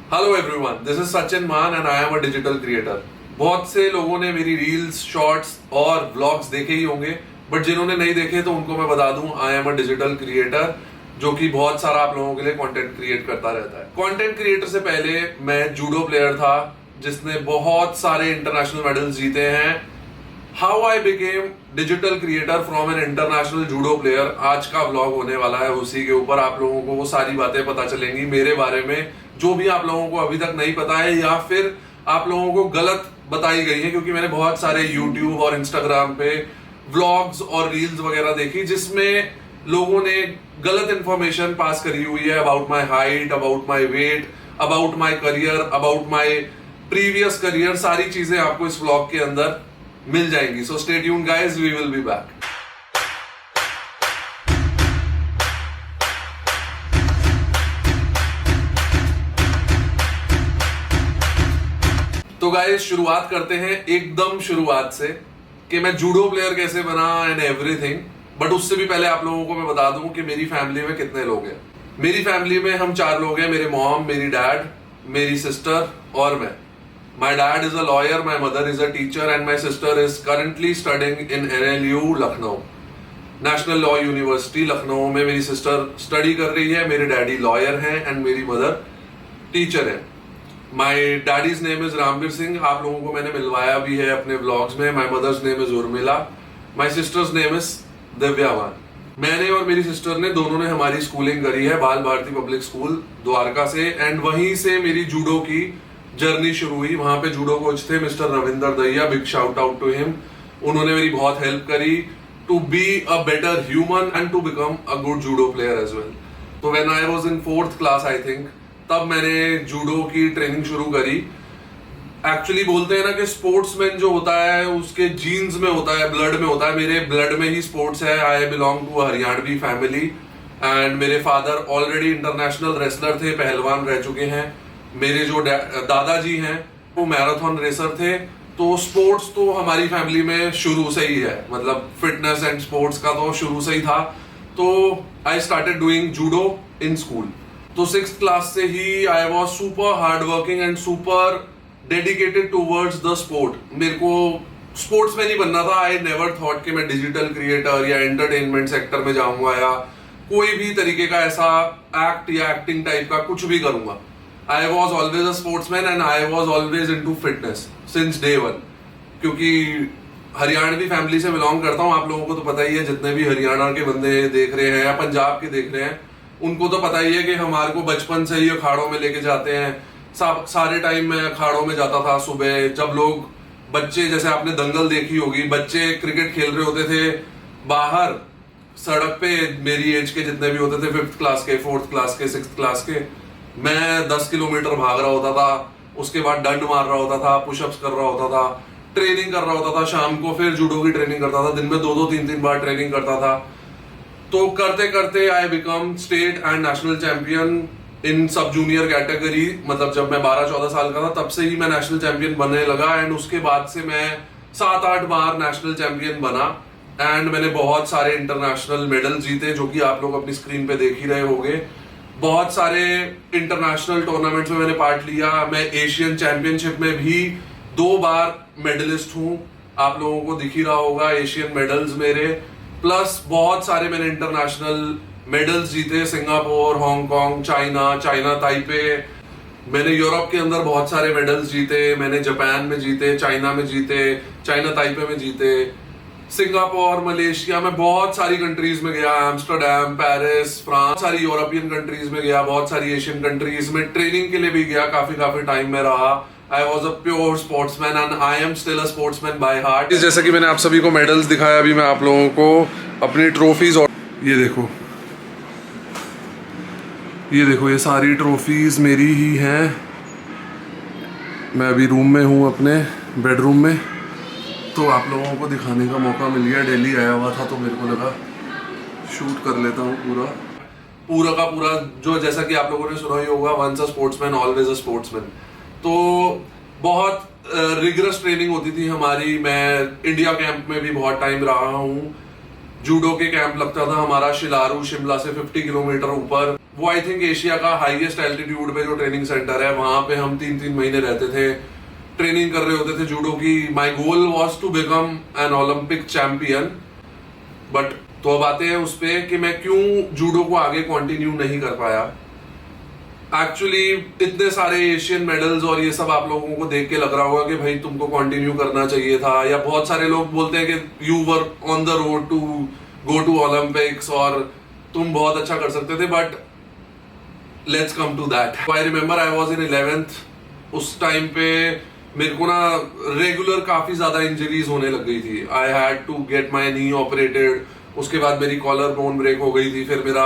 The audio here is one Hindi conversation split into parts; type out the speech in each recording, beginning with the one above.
Hello everyone, this is Sachin Maan and I am a digital creator. बहुत से लोगों ने मेरी रील्स, शॉर्ट्स और व्लॉग्स देखे ही होंगे, बट जिन्होंने नहीं देखे तो उनको मैं बता दूं, आई एम अ डिजिटल क्रिएटर जो कि बहुत सारा आप लोगों के लिए कंटेंट क्रिएट करता रहता है। कंटेंट क्रिएटर से पहले मैं जूडो प्लेयर था जिसने बहुत सारे इंटरनेशनल मेडल्स जीते हैं। How I became digital creator from an international judo player, आज का व्लॉग होने वाला है। उसी के ऊपर आप लोगों को वो सारी बातें पता चलेंगी मेरे बारे में जो भी आप लोगों को अभी तक नहीं पता है या फिर आप लोगों को गलत बताई गई है, क्योंकि मैंने बहुत सारे यूट्यूब और इंस्टाग्राम पे व्लॉग्स और रील्स वगैरह देखी जिसमें लोगों ने गलत इंफॉर्मेशन पास करी हुई है about my height, about my weight, about my career, about my previous career. सारी चीजें आपको इस व्लॉग के अंदर मिल जाएंगी। So stay tuned guys, we will be back. तो गाइस शुरुआत करते हैं एकदम शुरुआत से कि मैं जूडो प्लेयर कैसे बना एंड एवरीथिंग। बट उससे भी पहले आप लोगों को मैं बता दूं कि मेरी फैमिली में कितने लोग हैं। मेरी फैमिली में हम 4 लोग हैं, मेरे मॉम, मेरी डैड, मेरी सिस्टर और मैं। My dad is a lawyer, my mother is a teacher and my sister is currently studying in NLU Lucknow, national law university Lucknow में मेरी सिस्टर स्टडी कर रही है। मेरे डैडी लॉयर हैं एंड मेरी मदर टीचर है। My daddy's name is Ramveer Singh, आप लोगों को मैंने मिलवाया भी है अपने व्लॉग्स में। My mother's name is Urmila, my sister's name is Divyavan. मैंने और मेरी सिस्टर ने दोनों ने हमारी स्कूलिंग करी है बाल भारती पब्लिक स्कूल द्वारका से, एंड वहीं से मेरी जूडो की जर्नी शुरू हुई। वहां पे जूडो कोच थे mister Ravinder Dahiya, big shout out to him. उन्होंने मेरी बहुत हेल्प करी to be a better human and to become a good judo player as well. तो when I was in 4th class I think, तब मैंने जूडो की ट्रेनिंग शुरू करी। एक्चुअली बोलते हैं ना कि स्पोर्ट्समैन जो होता है उसके जीन्स में होता है, ब्लड में होता है। मेरे ब्लड में ही स्पोर्ट्स है। I belong to Haryanvi family and मेरे फादर ऑलरेडी इंटरनेशनल रेसलर थे, पहलवान रह चुके हैं। मेरे जो दादाजी हैं वो मैराथन रेसर थे। तो स्पोर्ट्स तो हमारी फैमिली में शुरू से ही है, मतलब फिटनेस एंड स्पोर्ट्स का तो शुरू से ही था। तो I started doing judo in school. तो 6th क्लास से ही I was super hard working and super dedicated towards the sport. मेरे को स्पोर्ट्स में नहीं बनना था। आई नेवर थॉट कि मैं डिजिटल क्रिएटर या एंटरटेनमेंट सेक्टर में जाऊंगा या कोई भी तरीके का ऐसा एक्ट या एक्टिंग टाइप का कुछ भी करूंगा। I was always a sportsman and I was always into fitness since day one, क्योंकि हरियाणवी फैमिली से बिलोंग करता हूँ। आप लोगों को तो पता ही है, जितने भी हरियाणा के बंदे देख रहे हैं या पंजाब के देख रहे हैं उनको तो पता ही है कि हमारे को बचपन से ही अखाड़ों में लेके जाते हैं। सारे टाइम मैं अखाड़ों में जाता था। सुबह जब लोग बच्चे, जैसे आपने दंगल देखी होगी, बच्चे क्रिकेट खेल रहे होते थे बाहर सड़क पे, मेरी एज के जितने भी होते थे, 5th क्लास के, 4th क्लास के, 6th क्लास के, मैं 10 किलोमीटर भाग रहा होता था। उसके बाद डंड मार रहा होता था, पुशअप्स कर रहा होता था, ट्रेनिंग कर रहा होता था। शाम को फिर जूडो की ट्रेनिंग करता था। दिन में 2-2, 3-3 बार ट्रेनिंग करता था। तो करते करते I become state and national champion in सब जूनियर कैटेगरी। मतलब जब मैं 12-14 साल का था तब से ही मैं नेशनल चैंपियन बनने लगा। एंड उसके बाद से मैं 7-8 बार नेशनल चैंपियन बना एंड मैंने बहुत सारे इंटरनेशनल मेडल जीते, जो कि आप लोग अपनी स्क्रीन पे देख ही रहे होंगे। बहुत सारे इंटरनेशनल टूर्नामेंट्स में मैंने पार्ट लिया। मैं एशियन चैंपियनशिप में भी 2 बार मेडलिस्ट हूं। आप लोगों को दिख ही रहा होगा एशियन मेडल्स मेरे। प्लस बहुत सारे मैंने इंटरनेशनल मेडल्स जीते, सिंगापुर, हांगकांग, चाइना ताइपे। मैंने यूरोप के अंदर बहुत सारे मेडल्स जीते। मैंने जापान में जीते, चाइना में जीते, चाइना ताइपे में जीते, सिंगापुर, मलेशिया में, बहुत सारी कंट्रीज में गया, एम्स्टरडेम, पेरिस, फ्रांस, सारी यूरोपियन कंट्रीज में गया, बहुत सारी एशियन कंट्रीज में ट्रेनिंग के लिए भी गया। काफी टाइम में रहा। I was a pure sportsman and I am still a sportsman by heart. जैसा कि मैंने आप सभी को मेडल्स दिखाया, अभी मैं आप लोगों को अपनी ट्रॉफीज, और ये देखो ये सारी ट्रॉफीज मेरी ही हैं। मैं अभी रूम में हूँ, अपने बेडरूम में, तो आप लोगों को दिखाने का मौका मिल गया। दिल्ली आया हुआ था तो मेरे को लगा शूट कर लेता हूँ पूरा का पूरा। जो जैसा कि आप लोगों ने सुना ही होगा, once a sportsman always a sportsman. तो बहुत रिगरस ट्रेनिंग होती थी हमारी। मैं इंडिया कैंप में भी बहुत टाइम रहा हूँ। जूडो के कैंप लगता था हमारा शिलारू, शिमला से 50 किलोमीटर ऊपर। वो आई थिंक एशिया का हाईएस्ट एल्टीट्यूड पे जो ट्रेनिंग सेंटर है, वहां पे हम 3-3 महीने रहते थे, ट्रेनिंग कर रहे होते थे जूडो की। My goal was to become an Olympic champion. But तो अब आते हैं उस पे कि मैं क्यों जूडो को आगे कंटिन्यू नहीं कर पाया। एक्चुअली इतने सारे एशियन मेडल्स और ये सब आप लोगों को देख के लग रहा होगा कि भाई तुमको कंटिन्यू करना चाहिए था, या बहुत सारे लोग बोलते हैं कि you were on the road to go to Olympics और तुम बहुत अच्छा कर सकते थे। But let's come to that. I remember I was in 11th। उस टाइम पे मेरे को ना रेगुलर काफी ज्यादा इंजरीज होने लग गई थी। I had to get my knee operated. उसके बाद मेरी कॉलर बोन ब्रेक हो गई थी, फिर मेरा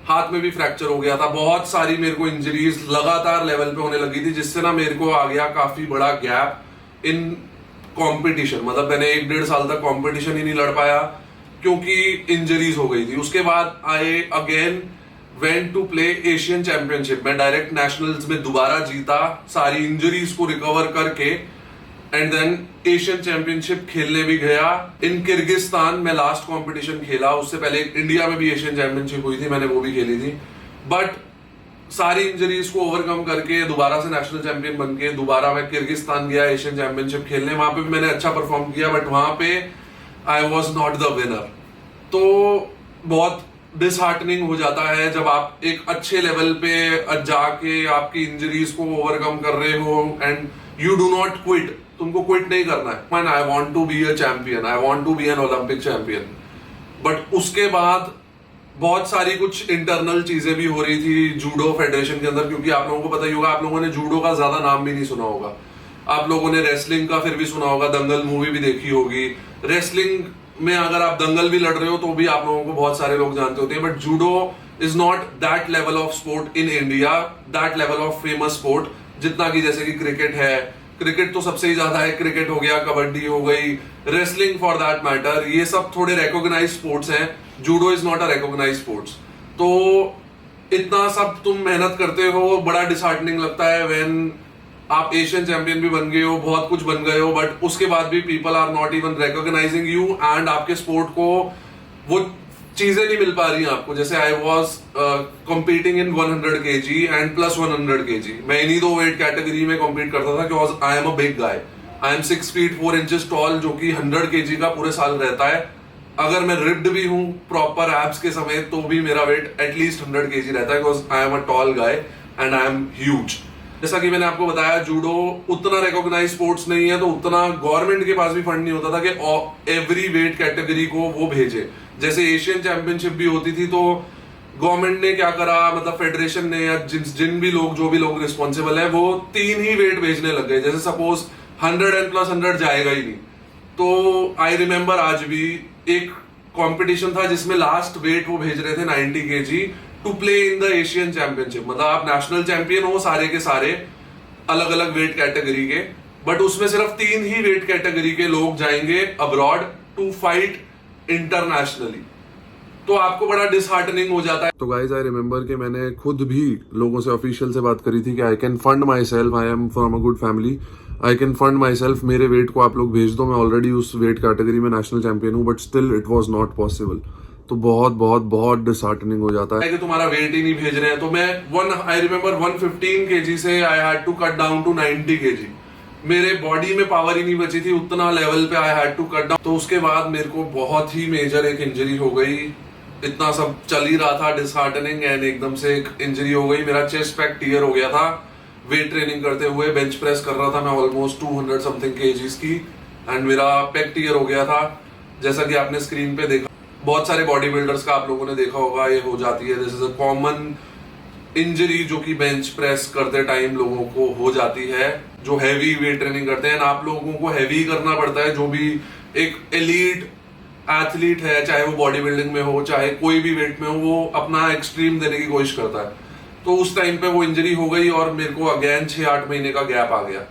हाथ में भी फ्रैक्चर हो गया था। बहुत सारी मेरे को इंजरीज लगातार लेवल पे होने लगी थी, जिससे ना मेरे को आ गया काफी बड़ा गैप इन कंपटीशन। मतलब मैंने 1-1.5 साल तक कंपटीशन ही नहीं लड़ पाया क्योंकि इंजरीज हो गई थी। उसके बाद I again went to play Asian championship. मैं डायरेक्ट नेशनल्स में दोबारा जीता, सारी इंजरीज को रिकवर करके, एंड देन एशियन चैंपियनशिप खेलने भी गया इन किर्गिस्तान में। लास्ट कंपटीशन खेला, उससे पहले इंडिया में भी एशियन चैंपियनशिप हुई थी, मैंने वो भी खेली थी। बट सारी इंजरीज को ओवरकम करके दोबारा से नेशनल चैंपियन बन के दोबारा मैं किर्गिस्तान गया एशियन चैंपियनशिप खेलने। वहां पे भी मैंने अच्छा परफॉर्म किया, बट वहां पे I was not the winner. तो बहुत डिसहार्टनिंग हो जाता है जब आप एक अच्छे लेवल पे जाके आपकी इंजरीज को ओवरकम कर रहे हो and you do not quit. तुमको क्विट नहीं करना है। Man I want to be a champion, I want to be an Olympic champion. But उसके बाद बहुत सारी कुछ इंटरनल चीजें भी हो रही थी जूडो फेडरेशन के अंदर, क्योंकि आप लोगों को पता ही होगा, आप लोगों ने जूडो का ज्यादा नाम भी नहीं सुना होगा। आप लोगों ने रेसलिंग का फिर भी सुना होगा, दंगल मूवी भी देखी होगी। रेसलिंग में अगर आप दंगल भी लड़ रहे हो तो भी आप लोगों को बहुत सारे लोग जानते होते हैं। But judo is not that level of sport in India, that level of famous sport जितना कि जैसे कि क्रिकेट है। क्रिकेट तो सबसे ही ज्यादा है, क्रिकेट हो गया, कबड्डी हो गई, रेसलिंग फॉर दैट मैटर, ये सब थोड़े रिकॉग्नाइज स्पोर्ट्स हैं। Judo is not a recognise sports. तो इतना सब तुम मेहनत करते हो, बड़ा डिसहार्टनिंग लगता है व्हेन आप एशियन चैंपियन भी बन गए हो, बहुत कुछ बन गए हो, बट उसके बाद भी people are not even recognising you and आपके स्पोर्ट को वो चीजें नहीं मिल पा रही आपको। जैसे I was competing in 100 kg and plus 100 kg। मैं इन्हीं दो वेट कैटेगरी में कम्पीट करता था because I am a big guy. I am 6 feet 4 inches tall, जो कि 100 kg का पूरे साल रहता है। अगर मैं रिप्ड भी हूँ प्रॉपर एब्स के समय तो भी मेरा वेट एटलीस्ट 100 kg रहता है because I am a tall guy and I am huge. जैसा कि मैंने आपको बताया, जूडो उतना रिकॉग्नाइज स्पोर्ट्स नहीं है, तो उतना गवर्नमेंट के पास भी फंड नहीं होता था कि एवरी वेट कैटेगरी को वो भेजे। जैसे एशियन चैंपियनशिप भी होती थी तो गवर्नमेंट ने क्या करा, मतलब फेडरेशन ने या जिन भी लोग जो भी लोग रिस्पॉन्सिबल है वो 3 ही वेट भेजने लग गए। जैसे सपोज 100 एंड प्लस 100 जाएगा ही नहीं। तो आई रिमेम्बर आज भी एक कंपटीशन था जिसमें लास्ट वेट वो भेज रहे थे 90 kg to play in the Asian championship. मतलब आप नेशनल चैंपियन हो सारे के सारे अलग अलग वेट कैटेगरी के, बट उसमें सिर्फ 3 ही वेट कैटेगरी के लोग जाएंगे अब्रॉड टू फाइट इंटरनेशनली। तो आपको बड़ा डिसहार्टनिंग हो जाता है। तो गाइस आई रिमेम्बर कि मैंने खुद भी लोगों से ऑफिशियल से बात करी थी कि I can fund my self, I am from a good family, I can fund my self, मेरे वेट को आप लोग भेज दो, मैं ऑलरेडी उस वेट कैटेगरी में नेशनल चैंपियन हूँ। But still it was not possible. तो बहुत बहुत बहुत डिसहार्टनिंग हो जाता है कि तुम्हारा वेट ही नहीं भेज रहे हैं। तो मैं आई रिमेम्बर 115 kg से I had to cut down to 90 kg। मेरे बॉडी में पावर ही नहीं बची थी, उतना लेवल पे I had to cut down. तो उसके बाद मेरे को बहुत ही मेजर एक इंजरी हो गई। इतना सब चल ही रहा था डिसहार्टनिंग, एंड एकदम से एक इंजरी हो गई। मेरा चेस्ट पैक टीयर हो गया था वेट ट्रेनिंग करते हुए। बेंच प्रेस कर रहा था मैं ऑलमोस्ट 200 समथिंग kgs की, एंड मेरा पैक टीयर हो गया था। जैसा कि आपने स्क्रीन पे देखा, बहुत सारे बॉडी बिल्डर्स का आप लोगों ने देखा होगा, ये हो जाती है। This is a common injury जो कि बेंच प्रेस करते टाइम लोगों को हो जाती है, जो हैवी वेट ट्रेनिंग करते हैं। आप लोगों को हैवी करना पड़ता है, जो भी एक एलीट एथलीट है, चाहे वो बॉडी बिल्डिंग में हो चाहे कोई भी वेट में हो, वो अपना एक्सट्रीम देने की कोशिश करता है। तो उस टाइम पे वो इंजरी हो गई और मेरे को अगेन 6-8 महीने का गैप आ गया।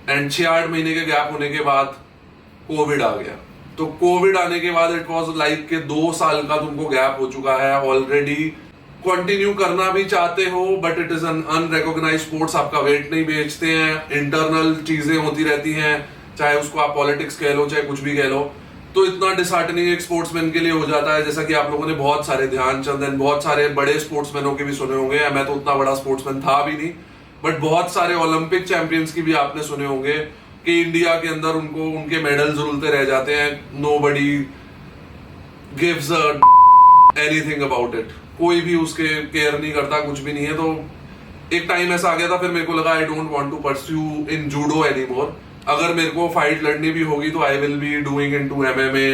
एंड 6-8 महीने के गैप होने के बाद कोविड आ गया। तो कोविड आने के बाद इट वॉज लाइक के 2 साल का तुमको गैप हो चुका है ऑलरेडी। कंटिन्यू करना भी चाहते हो but it is an unrecognised sports, आपका वेट नहीं बेचते हैं, इंटरनल चीजें होती रहती हैं, चाहे उसको आप पॉलिटिक्स कह लो चाहे कुछ भी कह लो। तो इतना डिसहार्टनिंग एक स्पोर्ट्समैन के लिए हो जाता है। जैसा कि आप लोगों ने बहुत सारे ध्यानचंद एंड बहुत सारे बड़े स्पोर्ट्समैनों के भी सुने होंगे, मैं तो उतना बड़ा स्पोर्ट्समैन था भी नहीं, बट बहुत सारे ओलंपिक चैंपियंस की भी आपने सुने होंगे कि इंडिया के अंदर उनको उनके मेडल्स रुलते रह जाते हैं, nobody gives anything about it, कोई भी उसके केयर नहीं करता, कुछ भी नहीं है। तो एक टाइम ऐसा आ गया था, फिर मेरे को लगा I don't want to pursue in judo anymore. अगर मेरे को फाइट लड़नी भी होगी तो I will be doing into MMA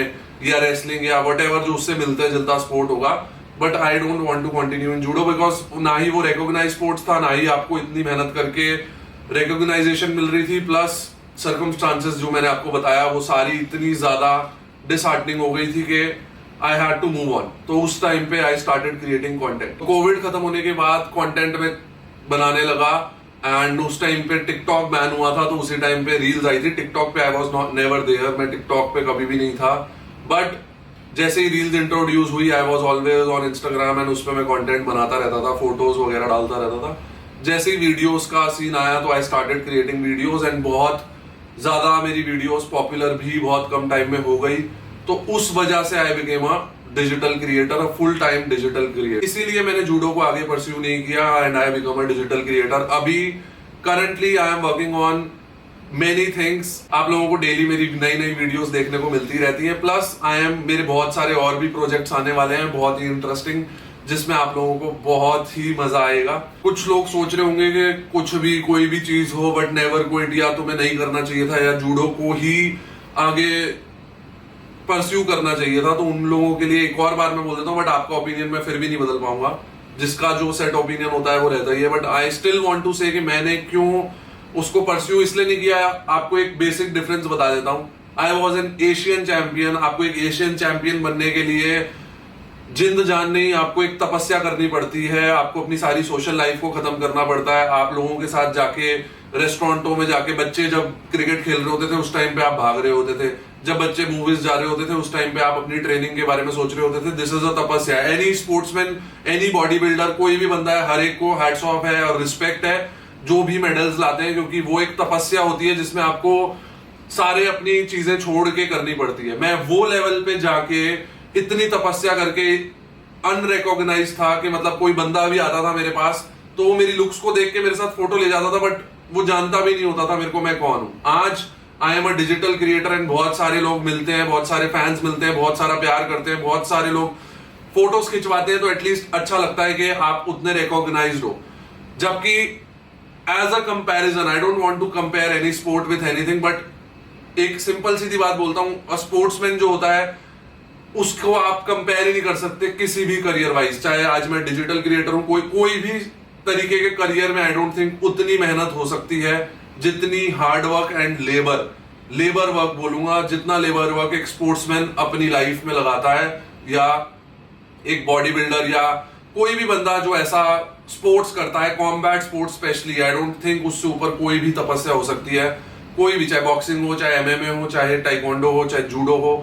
या रेसलिंग या व्हाटएवर जो उससे मिलता जुलता स्पोर्ट होगा, but I don't want to continue in judo because ना ही वो रिकॉग्नाइज स्पोर्ट्स था, ना ही आपको इतनी मेहनत करके रिकॉग्नाइजेशन मिल रही थी, प्लस सर्कमस्टांसेस जो मैंने आपको बताया वो सारी इतनी ज्यादा डिसहार्टनिंग हो गई थी कि I had to move on. तो उस टाइम पे I started creating content. Covid खत्म होने के बाद कंटेंट में बनाने लगा एंड उस टाइम पे टिकटॉक बैन हुआ था, तो उसी टाइम पे रील्स आई थी। टिकटॉक पे I was not never there, मैं टिकटॉक पे कभी भी नहीं था, बट जैसे ही रील्स इंट्रोड्यूस हुई I was always on Instagram and उस पे मैं कंटेंट बनाता रहता था, फोटोज वगैरह डालता रहता था। जैसे ही वीडियोस का सीन आया तो I started creating videos and बहुत ज्यादा मेरी वीडियोस पॉपुलर भी बहुत कम टाइम में हो गई। तो उस वजह से I became a digital creator, full time digital creator. इसीलिए मैंने जूडो को आगे परस्यू नहीं किया and I become a digital creator. अभी currently I am working on many things. आप लोगों को डेली मेरी नई नई वीडियोस देखने को मिलती रहती हैं, प्लस मेरे बहुत सारे और भी प्रोजेक्ट्स आने वाले हैं बहुत ही इंटरेस्टिंग, जिसमें आप लोगों को बहुत ही मजा आएगा। कुछ लोग सोच रहे होंगे कि कुछ भी कोई भी चीज हो बट नेवर क्विट, या तुम्हें नहीं करना चाहिए था या जूडो को ही आगे परस्यू करना चाहिए था, तो उन लोगों के लिए एक और बार मैं बोल देता हूँ, बट आपका ओपिनियन मैं फिर भी नहीं बदल पाऊंगा। जिसका जो सेट ओपिनियन होता है वो रहता ही है, but I still want to say कि मैंने क्यों उसको परस्यू इसलिए नहीं किया। आपको एक बेसिक डिफरेंस बता देता हूँ। I was an Asian champion. आपको एक एशियन चैंपियन बनने के लिए जिंद जान नहीं, आपको एक तपस्या करनी पड़ती है, आपको अपनी सारी सोशल लाइफ को खत्म करना पड़ता है। आप लोगों के साथ जाके रेस्टोरेंटों में जाके, बच्चे जब क्रिकेट खेल रहे होते थे उस टाइम पे आप भाग रहे होते थे, जब बच्चे मूवीज जा रहे होते थे उस टाइम पे आप अपनी ट्रेनिंग के बारे में सोच रहे होते थे। दिस इज अ तपस्या। Any sportsman, any body builder, कोई भी बंदा है, हर एक को हैट्स ऑफ है और रिस्पेक्ट है जो भी मेडल्स लाते हैं, क्योंकि वो एक तपस्या होती है जिसमें आपको सारे अपनी चीजें छोड़ के करनी पड़ती है। मैं वो लेवल पे जाके इतनी तपस्या करके अनरिकॉग्नाइज था कि मतलब कोई बंदा भी आता था मेरे पास तो वो मेरी लुक्स को देख के मेरे साथ फोटो ले जाता था, बट वो जानता भी नहीं होता था मेरे को मैं कौन हूं। आज आई am a digital creator and बहुत सारे लोग मिलते हैं, बहुत सारे फैंस मिलते हैं, बहुत सारा प्यार करते हैं, बहुत सारे लोग फोटोज खिंचवाते हैं, तो एटलीस्ट अच्छा लगता है कि आप उतने रिकॉग्नाइज्ड हो। जबकि as a comparison, I don't want to compare any sport with anything, but एक सिंपल सीधी बात बोलता हूं, स्पोर्ट्समैन जो होता है उसको आप कंपेयर ही नहीं कर सकते किसी भी करियर वाइज। चाहे आज मैं डिजिटल क्रिएटर हूं, कोई भी तरीके के करियर में आई डोंट थिंक उतनी मेहनत हो सकती है जितनी hard work and labour work बोलूंगा, जितना लेबर वर्क एक स्पोर्ट्समैन अपनी लाइफ में लगाता है, या एक बॉडी बिल्डर या कोई भी बंदा जो ऐसा स्पोर्ट्स करता है, combat sports specially, I don't think उससे ऊपर कोई भी तपस्या हो सकती है। कोई भी, चाहे बॉक्सिंग हो, चाहे एमएमए हो, चाहे टाइकोंडो हो, चाहे जूडो हो,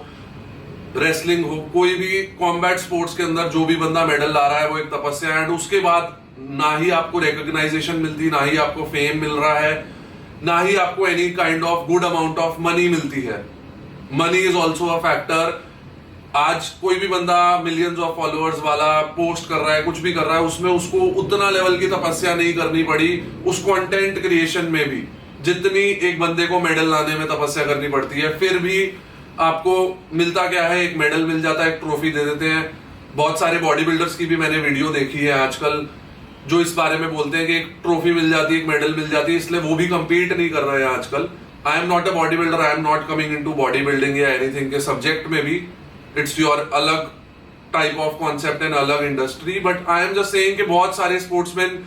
रेसलिंग हो, कोई भी कॉम्बैट स्पोर्ट्स के अंदर जो भी बंदा मेडल ला रहा है वो एक तपस्या है। एंड उसके बाद ना ही आपको रिकॉग्नाइजेशन मिलती, ना ही आपको फेम मिल रहा है, ना ही आपको any kind of good amount of money मिलती है। Money is also a factor. आज कोई भी बंदा मिलियंस ऑफ फॉलोअर्स वाला पोस्ट कर रहा है, कुछ भी कर रहा है, उसमें उसको उतना लेवल की तपस्या नहीं करनी पड़ी उस कंटेंट क्रिएशन में भी जितनी एक बंदे को मेडल लाने में तपस्या करनी पड़ती है। फिर भी आपको मिलता क्या है, एक मेडल मिल जाता है, एक ट्रॉफी दे देते हैं। बहुत सारे बॉडी बिल्डर्स की भी मैंने वीडियो देखी है आजकल जो इस बारे में बोलते हैं कि एक ट्रॉफी मिल जाती है, एक मेडल मिल जाती है, इसलिए वो भी compete नहीं कर रहे हैं आजकल। आई am not a body builder, I am not coming into body building या एनीथिंग के सब्जेक्ट में भी, इट्स योर अलग टाइप ऑफ कॉन्सेप्ट एंड अलग industry, but I am just saying कि बहुत सारे स्पोर्ट्समैन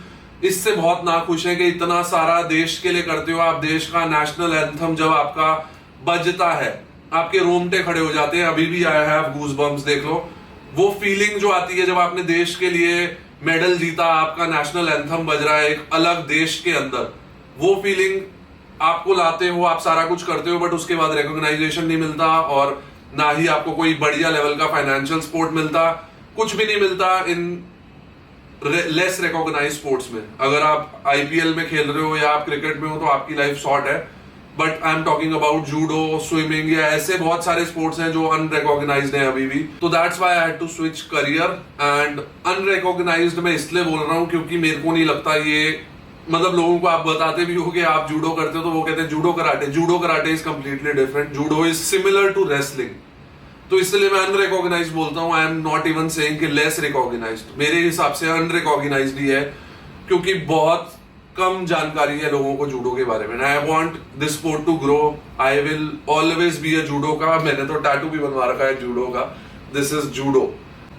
इससे बहुत नाखुश हैं कि इतना सारा देश के लिए करते हो आप, देश का नेशनल एंथम जब आपका बजता है आपके रोंगटे खड़े हो जाते हैं। अभी भी आई हैव गूज बम्स, देख लो वो फीलिंग जो आती है जब आपने देश के लिए मेडल जीता, आपका नेशनल एंथम बज रहा है एक अलग देश के अंदर, वो फीलिंग आपको लाते हो, आप सारा कुछ करते हो, बट उसके बाद रिकॉग्नाइजेशन नहीं मिलता और ना ही आपको कोई बढ़िया लेवल का फाइनेंशियल सपोर्ट मिलता, कुछ भी नहीं मिलता इन लेस रिकॉग्नाइज स्पोर्ट्स में। अगर आप आईपीएल में खेल रहे हो या आप क्रिकेट में हो तो आपकी लाइफ शॉर्ट है, but I am talking about judo, swimming, या ऐसे बहुत सारे स्पोर्ट्स हैं जो अनरिकॉग्नाइज्ड हैं अभी भी. तो that's why I had to switch career. And unrecognised मैं इसलिए बोल रहा हूँ क्योंकि मेरे को नहीं लगता ये, मतलब लोगों को आप बताते भी हो कि आप जूडो करते हो तो वो कहते हैं judo karate. Judo karate is completely different. Judo is similar to wrestling. तो इसलिए मैं अनरिकॉग्नाइज्ड बोलता हूँ. I am not even saying कि लेस रिकॉग्नाइज्ड. मेरे हिसाब से अनरिकॉग्नाइज्ड ही है क्योंकि बहुत कम जानकारी है लोगों को जूडो के बारे में. I want this sport to grow. I will always be a judo का. मैंने तो टैटू भी बनवा रखा है जूडो का. This is judo.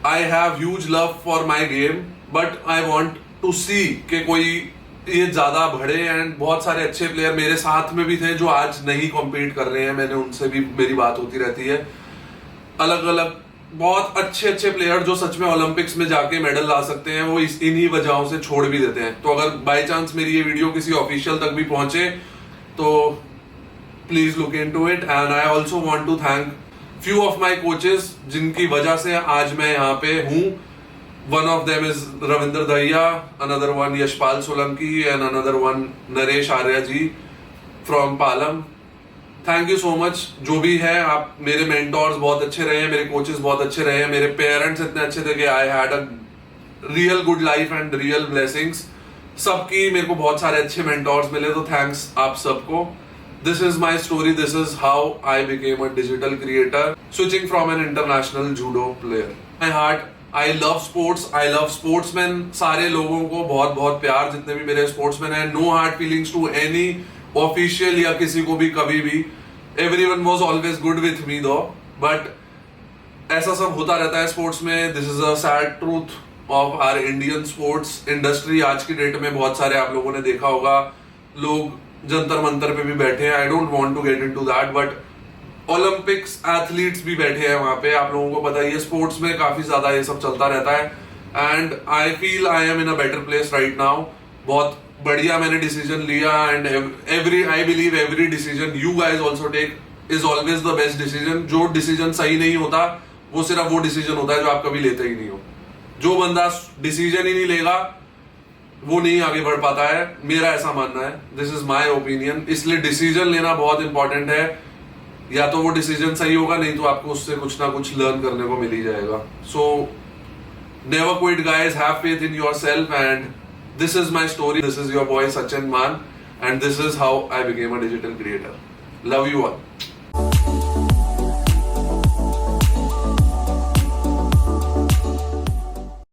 I have huge love for my game, but I want to see कि कोई ये ज्यादा बढ़े. एंड बहुत सारे अच्छे प्लेयर मेरे साथ में भी थे जो आज नहीं कॉम्पीट कर रहे हैं. मैंने उनसे भी मेरी बात होती रहती है. अलग अलग बहुत अच्छे अच्छे प्लेयर जो सच में ओलंपिक्स में जाके मेडल ला सकते हैं, वो इन्हीं वजहों से छोड़ भी देते हैं. तो अगर बाय चांस मेरी ये वीडियो किसी ऑफिशियल तक भी पहुंचे तो please look into it. And I also want to thank few of my coaches जिनकी वजह से आज मैं यहाँ पे हूँ. One of them is Ravindra Dahiya, another one Yashpal Solanki, and another one Naresh Arya ji from Palam. Thank you so much. जो भी है, आप मेरे मेंटोर्स बहुत अच्छे रहे हैं, मेरे कोचेस बहुत अच्छे रहे हैं, मेरे पेरेंट्स इतने अच्छे थे कि I had a real good life and real blessings. सबकी मेरे को बहुत सारे अच्छे मेंटोर्स मिले, तो थैंक्स आप सबको. This is my story. This is how I became a digital creator, switching from an international judo player. My heart, I love sports, I love sportsman. सारे लोगों को बहुत बहुत प्यार, जितने भी मेरे स्पोर्ट्समैन हैं. No hard feelings to any official या किसी को भी कभी भी. Everyone was always good with me though, but ऐसा सब होता रहता है स्पोर्ट्स में. This is a sad truth of our Indian sports industry. आज की डेट में बहुत सारे आप लोगों ने देखा होगा लोग जंतर मंतर पे भी बैठे हैं. I don't want to get into that, but Olympics athletes भी बैठे हैं वहां पे. आप लोगों को पता ही है स्पोर्ट्स में काफी ज्यादा ये सब चलता रहता है. And I feel I am in a better place right now. बहुत बढ़िया मैंने डिसीजन लिया. And I believe every decision you guys also take is always the best decision. जो डिसीजन सही नहीं होता वो सिर्फ वो डिसीजन होता है जो आप कभी लेते ही नहीं हो. जो बंदा डिसीजन ही नहीं लेगा वो नहीं आगे बढ़ पाता है, मेरा ऐसा मानना है. This is my opinion. इसलिए डिसीजन लेना बहुत इंपॉर्टेंट है. या तो वो डिसीजन सही होगा, नहीं तो आपको उससे कुछ ना कुछ लर्न करने को मिल ही जाएगा. So never quit guys, have faith in yourself. And this is my story. This is your boy Sachin Man, and this is how I became a digital creator. Love you all.